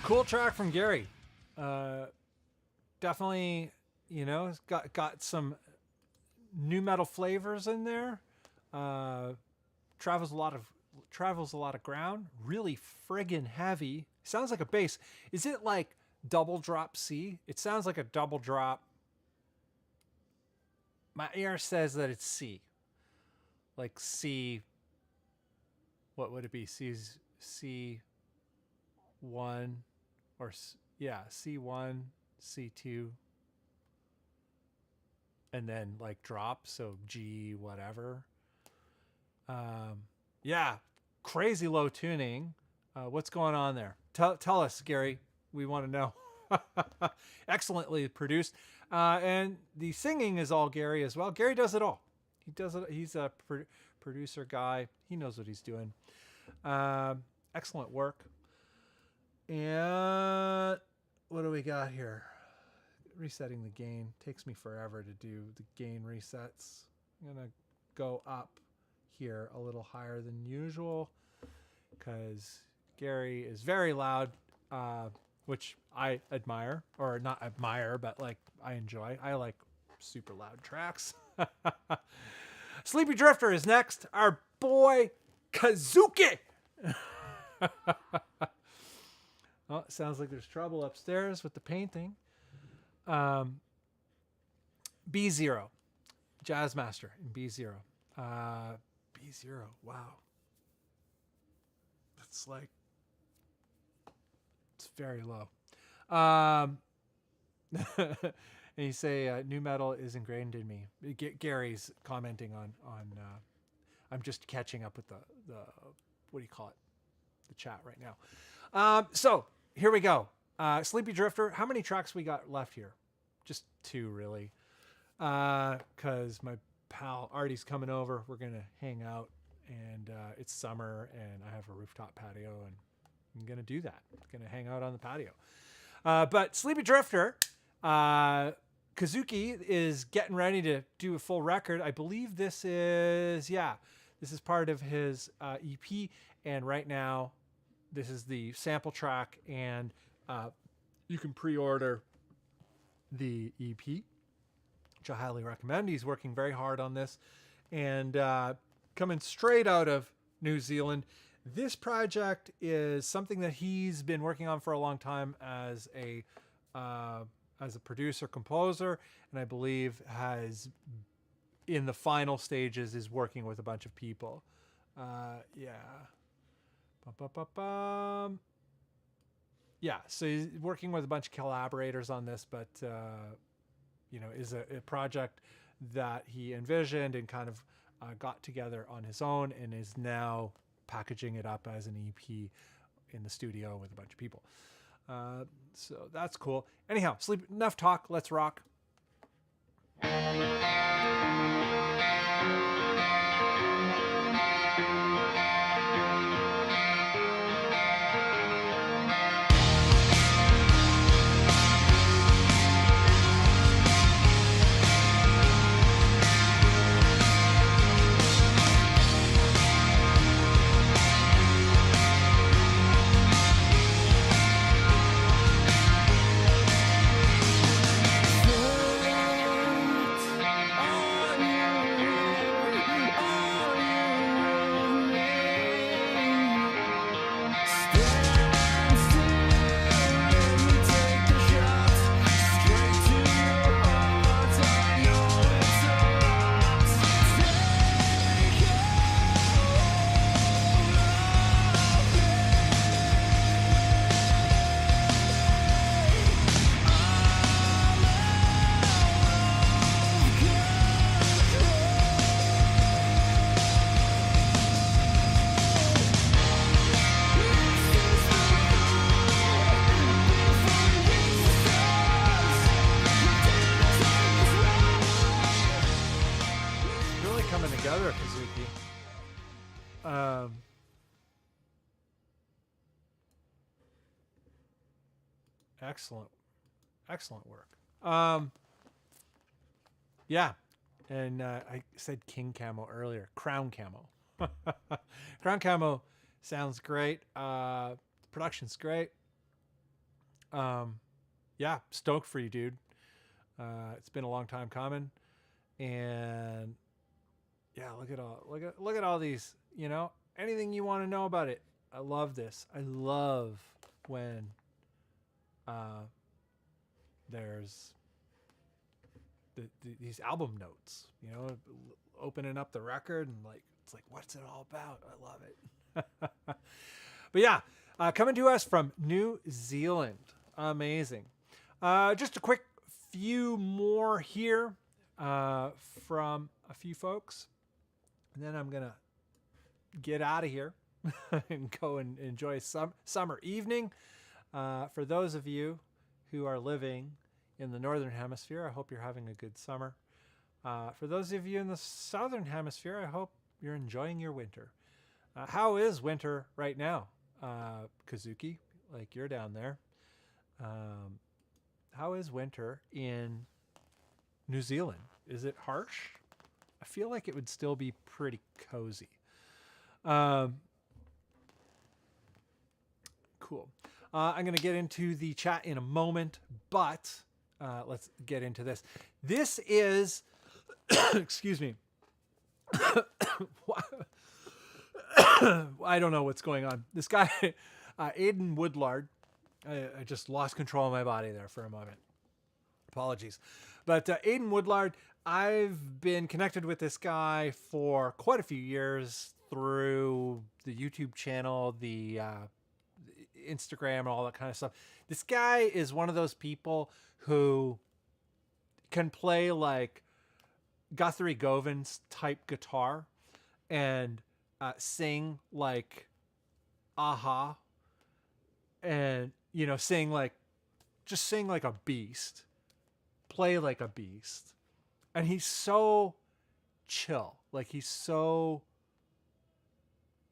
Cool track from Gary. Definitely, it's got some new metal flavors in there. Travels a lot of ground. Really friggin' heavy. Sounds like a bass. Is it like double drop C? It sounds like a double drop. My ear says that it's C. Like C. What would it be? C1. Or, yeah, C1, C2, and then like drop, so G whatever. Yeah, crazy low tuning. What's going on there? Tell us, Gary. we want to know. Excellently produced. And the singing is all Gary as well. Gary does it all. He does it. He's a producer guy. He knows what he's doing. Excellent work. And what do we got here? Resetting the gain. Takes me forever to do the gain resets. I'm going to go up here a little higher than usual because Gary is very loud, which I admire, or not admire, but like I enjoy. I like super loud tracks. Sleepy Drifter is next. Our boy Kazuki. Oh, it sounds like there's trouble upstairs with the painting. B0, Jazzmaster in B0. B0, wow. That's like, it's very low. And you say new metal is ingrained in me. Gary's commenting on I'm just catching up with the what do you call it? The chat right now. So here we go. Sleepy Drifter. How many tracks we got left here? Just 2 really. Cause my pal Artie's coming over. We're going to hang out and it's summer and I have a rooftop patio and I'm going to do that. I'm going to hang out on the patio. But Sleepy Drifter, Kazuki is getting ready to do a full record. I believe this is part of his EP. And right now, this is the sample track. And you can pre-order the EP, which I highly recommend. He's working very hard on this. And coming straight out of New Zealand. This project is something that he's been working on for a long time as a producer composer, and I believe has in the final stages is working with a bunch of people. So he's working with a bunch of collaborators on this, but is a project that he envisioned and kind of got together on his own and is now packaging it up as an EP in the studio with a bunch of people. So that's cool. Anyhow, enough talk. Let's rock. Excellent work. And I said King Camo earlier. Crown Camo. Crown Camo sounds great. Production's great. Stoked for you, dude. It's been a long time coming, and look at all these. Anything you want to know about it. I love this. I love when there's these album notes, opening up the record and it's like, what's it all about? I love it. But coming to us from New Zealand. Amazing. Just a quick few more here from a few folks. And then I'm going to get out of here and go and enjoy some summer evening. For those of you who are living in the Northern Hemisphere, I hope you're having a good summer. For those of you in the Southern Hemisphere, I hope you're enjoying your winter. How is winter right now, Kazuki? Like, you're down there. How is winter in New Zealand? Is it harsh? I feel like it would still be pretty cozy. Cool. I'm going to get into the chat in a moment, but let's get into this. This is, excuse me. I don't know what's going on. This guy, Aiden Woodlard, I just lost control of my body there for a moment. Apologies. But Aiden Woodlard, I've been connected with this guy for quite a few years through the YouTube channel, the Instagram, and all that kind of stuff. This guy is one of those people who can play like Guthrie Govins type guitar and sing like Aha, and sing like a beast, play like a beast. And he's so chill. Like, he's so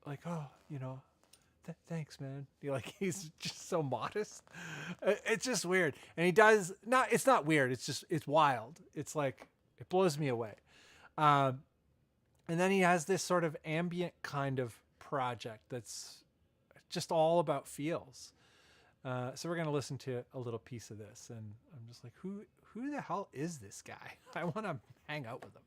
like, oh, thanks, man. He's just so modest. It's just weird. And he does not, it's not weird. It's wild. It's like, it blows me away. And then he has this sort of ambient kind of project that's just all about feels. So we're going to listen to a little piece of this. And I'm just like, who the hell is this guy? I want to hang out with him.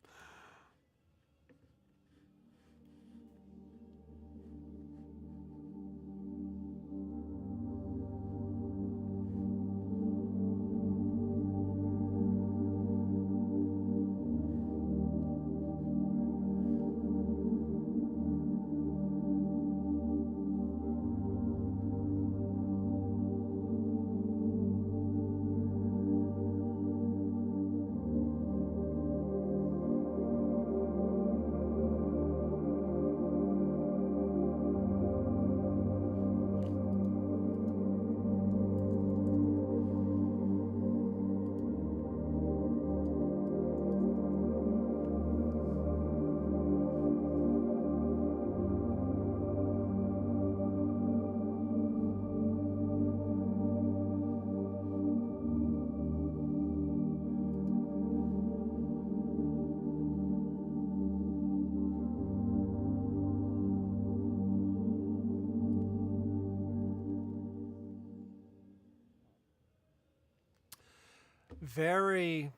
Very,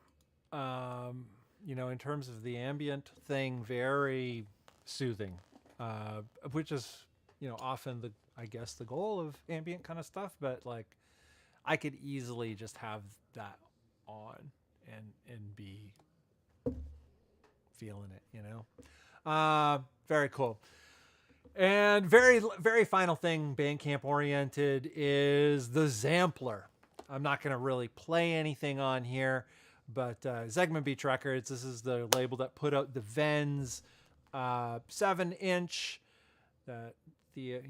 in terms of the ambient thing, very soothing, which is, often I guess the goal of ambient kind of stuff. But like, I could easily just have that on and be feeling it, very cool. And very, very final thing, Bandcamp oriented, is the Zampler. I'm not going to really play anything on here, but Zegma Beach Records, this is the label that put out the Vens 7-inch. Thank you,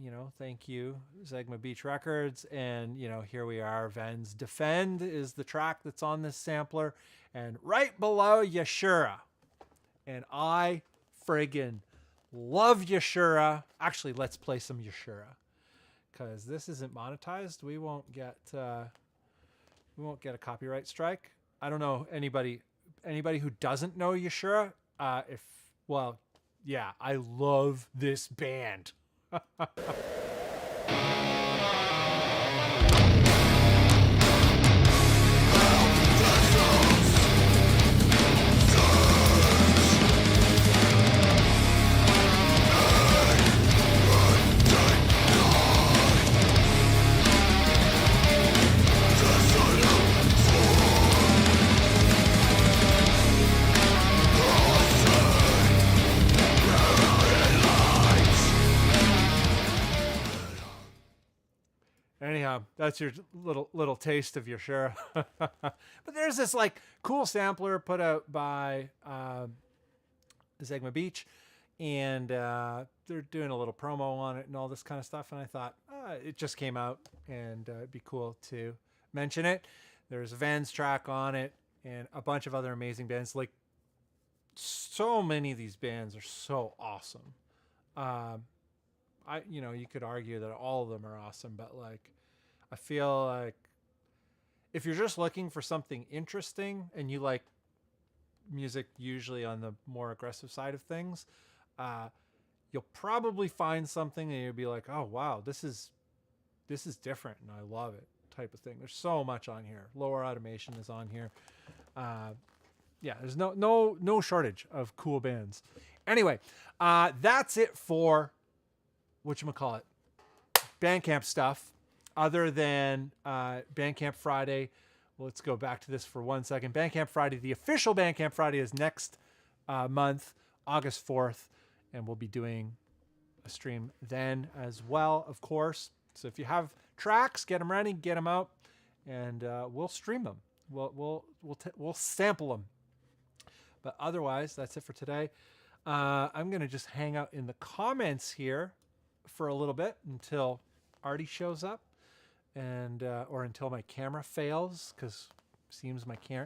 Zegma Beach Records. And, here we are. Vens Defend is the track that's on this sampler. And right below, Yashura. And I friggin' love Yashura. Actually, let's play some Yashura, because this isn't monetized. We won't get a copyright strike. I don't know anybody who doesn't know Yashura. I love this band. Anyhow, that's your little taste of Yashura. But there's this like cool sampler put out by Zegma Beach. and they're doing a little promo on it and all this kind of stuff. And I thought it just came out, and it'd be cool to mention it. There's a Vans track on it, and a bunch of other amazing bands. Like, so many of these bands are so awesome. You could argue that all of them are awesome, but like, I feel like if you're just looking for something interesting and you like music usually on the more aggressive side of things, you'll probably find something and you'll be like, oh wow, this is different and I love it, type of thing. There's so much on here. Lower Automation is on here. There's no shortage of cool bands. Anyway, that's it for whatchamacallit, Bandcamp stuff. Other than Bandcamp Friday, well, let's go back to this for 1 second. Bandcamp Friday, the official Bandcamp Friday is next month, August 4th, and we'll be doing a stream then as well, of course. So if you have tracks, get them ready, get them out, and we'll stream them. We'll sample them. But otherwise, that's it for today. I'm gonna just hang out in the comments here for a little bit until Artie shows up, and or until my camera fails, because seems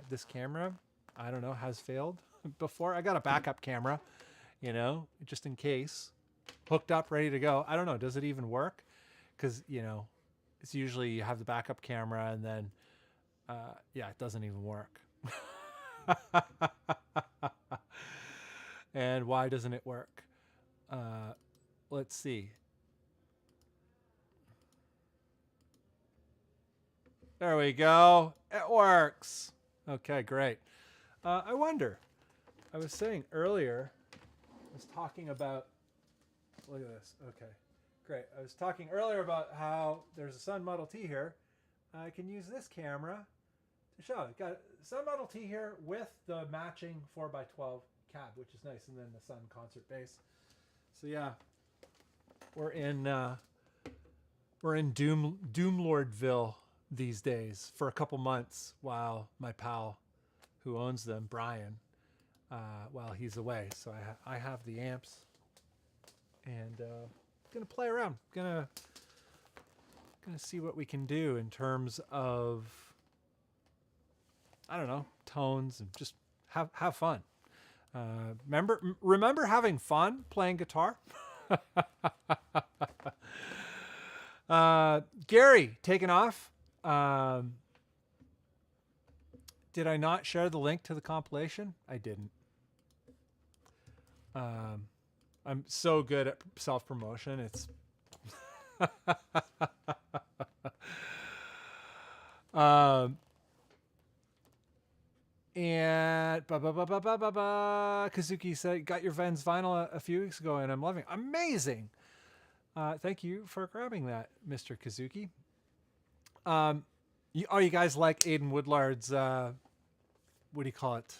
this camera, I don't know, has failed before. I got a backup camera, just in case, hooked up, ready to go. I don't know, does it even work? Because it's usually you have the backup camera and then it doesn't even work. And why doesn't it work? Let's see. There we go. It works. Okay, great. I wonder. I was saying earlier, I was talking about, look at this. Okay, great. I was talking earlier about how there's a Sun Model T here. I can use this camera to show. I've got Sun Model T here with the matching 4x12 cab, which is nice, and then the Sun concert bass. So yeah, we're in Doomlordville these days for a couple months while my pal who owns them, Brian, while he's away. So I have the amps, and gonna play around. Gonna see what we can do in terms of, I don't know, tones, and just have fun. Remember having fun playing guitar? Gary, taking off. Did I not share the link to the compilation? I didn't. I'm so good at self-promotion. It's and Kazuki said, got your Vans vinyl a few weeks ago and I'm loving it. Amazing. Thank you for grabbing that, Mr. Kazuki. You guys like Aidan Woodlard's, what do you call it?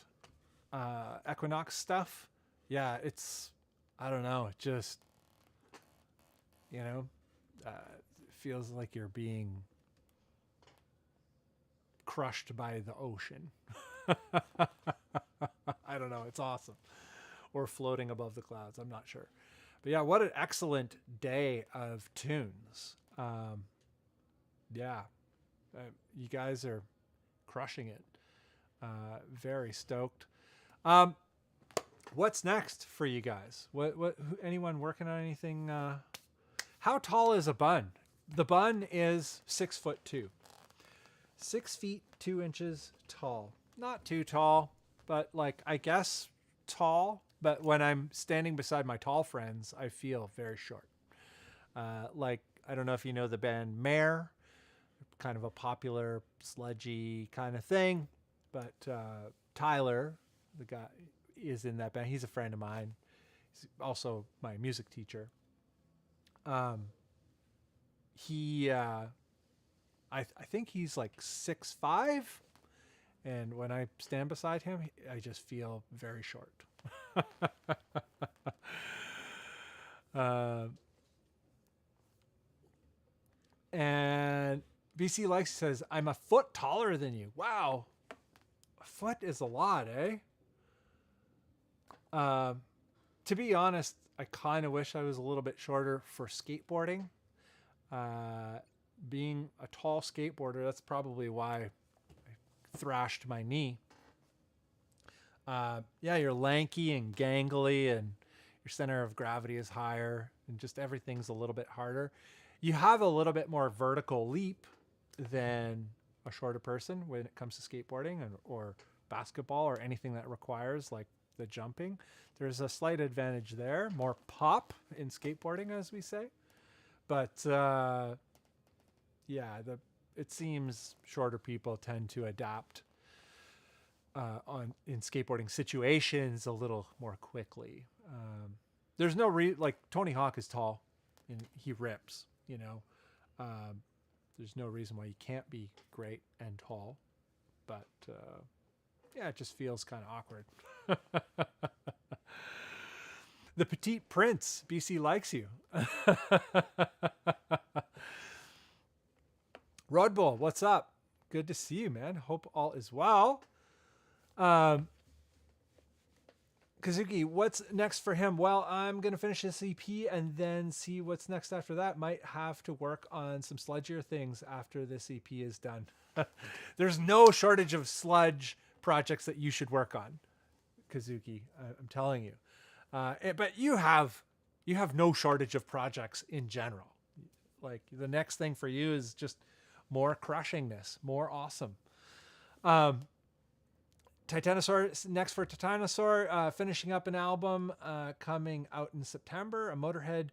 Equinox stuff? Yeah, it's, I don't know, it just, feels like you're being crushed by the ocean. I don't know, it's awesome. Or floating above the clouds, I'm not sure. But yeah, what an excellent day of tunes. You guys are crushing it. Very stoked. What's next for you guys? Anyone working on anything? How tall is a Bunn? The Bunn is 6'2". 6 feet 2 inches tall. Not too tall, but like, I guess tall. But when I'm standing beside my tall friends, I feel very short. Like, I don't know if you know the band Mare, kind of a popular sludgy kind of thing. But Tyler, the guy, is in that band. He's a friend of mine. He's also my music teacher. I think he's like 6'5", and when I stand beside him, I just feel very short. And BC Likes says, I'm a foot taller than you. Wow. A foot is a lot, eh? To be honest, I kind of wish I was a little bit shorter for skateboarding. Being a tall skateboarder, that's probably why I thrashed my knee. Yeah, you're lanky and gangly, and your center of gravity is higher, and just everything's a little bit harder. You have a little bit more vertical leap than a shorter person when it comes to skateboarding or basketball or anything that requires like the jumping. There's a slight advantage there, more pop in skateboarding, as we say. But yeah, it seems shorter people tend to adapt in skateboarding situations a little more quickly. There's no like Tony Hawk is tall and he rips, you know. There's no reason why you can't be great and tall, but yeah, it just feels kind of awkward. The Petite Prince, BC likes you. Road Bull, what's up? Good to see you, man. Hope all is well. Kazuki, what's next for him? Well, I'm going to finish this EP and then see what's next after that. Might have to work on some sludgier things after this EP is done. There's no shortage of sludge projects that you should work on, Kazuki. I'm telling you. But you have no shortage of projects in general. Like the next thing for you is just more crushingness, more awesome. Titanosaur, next for Titanosaur, finishing up an album coming out in September, a Motorhead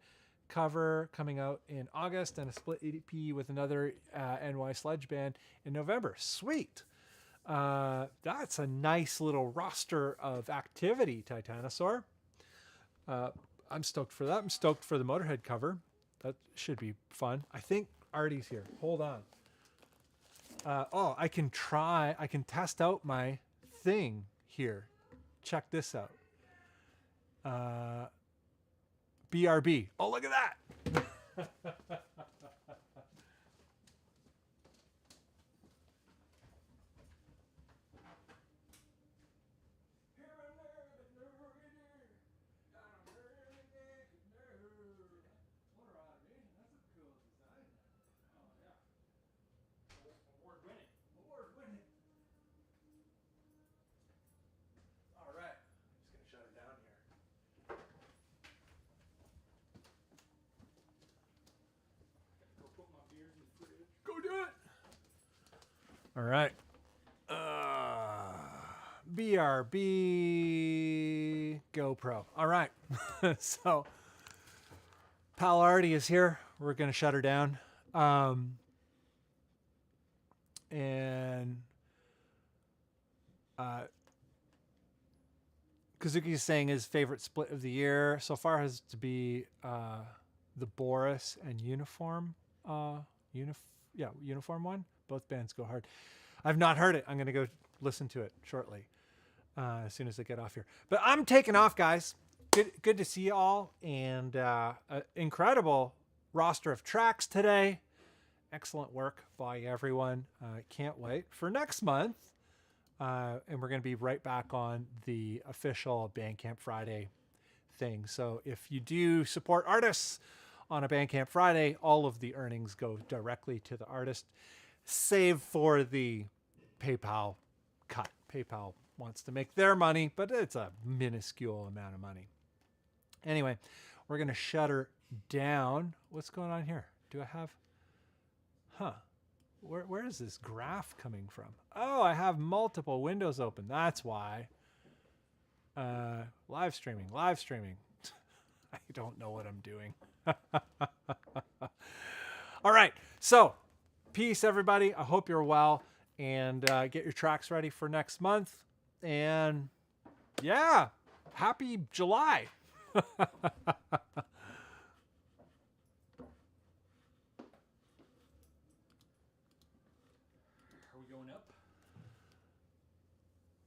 cover coming out in August, and a split EP with another NY sludge band in November. Sweet. That's a nice little roster of activity, Titanosaur. I'm stoked for that. I'm stoked for the Motorhead cover. That should be fun. I think Artie's here. Hold on. I can test out my thing here. Check this out. BRB. Oh, look at that. All right. BRB GoPro. All right. So Pal Artie is here. We're going to shut her down. And Kazuki is saying his favorite split of the year so far has to be the Boris and Uniform. Uniform one. Both bands go hard. I've not heard it. I'm going to go listen to it shortly as soon as I get off here. But I'm taking off, guys. Good to see you all. And an incredible roster of tracks today. Excellent work by everyone. Can't wait for next month. And we're going to be right back on the official Bandcamp Friday thing. So if you do support artists on a Bandcamp Friday, all of the earnings go directly to the artist, save for the PayPal cut. PayPal wants to make their money, but it's a minuscule amount of money. Anyway, we're going to shut her down. What's going on here? Do I have... Where is this graph coming from? Oh, I have multiple windows open. That's why. Live streaming. I don't know what I'm doing. All right. So, peace, everybody. I hope you're well. And get your tracks ready for next month. And, yeah, happy July. Are we going up?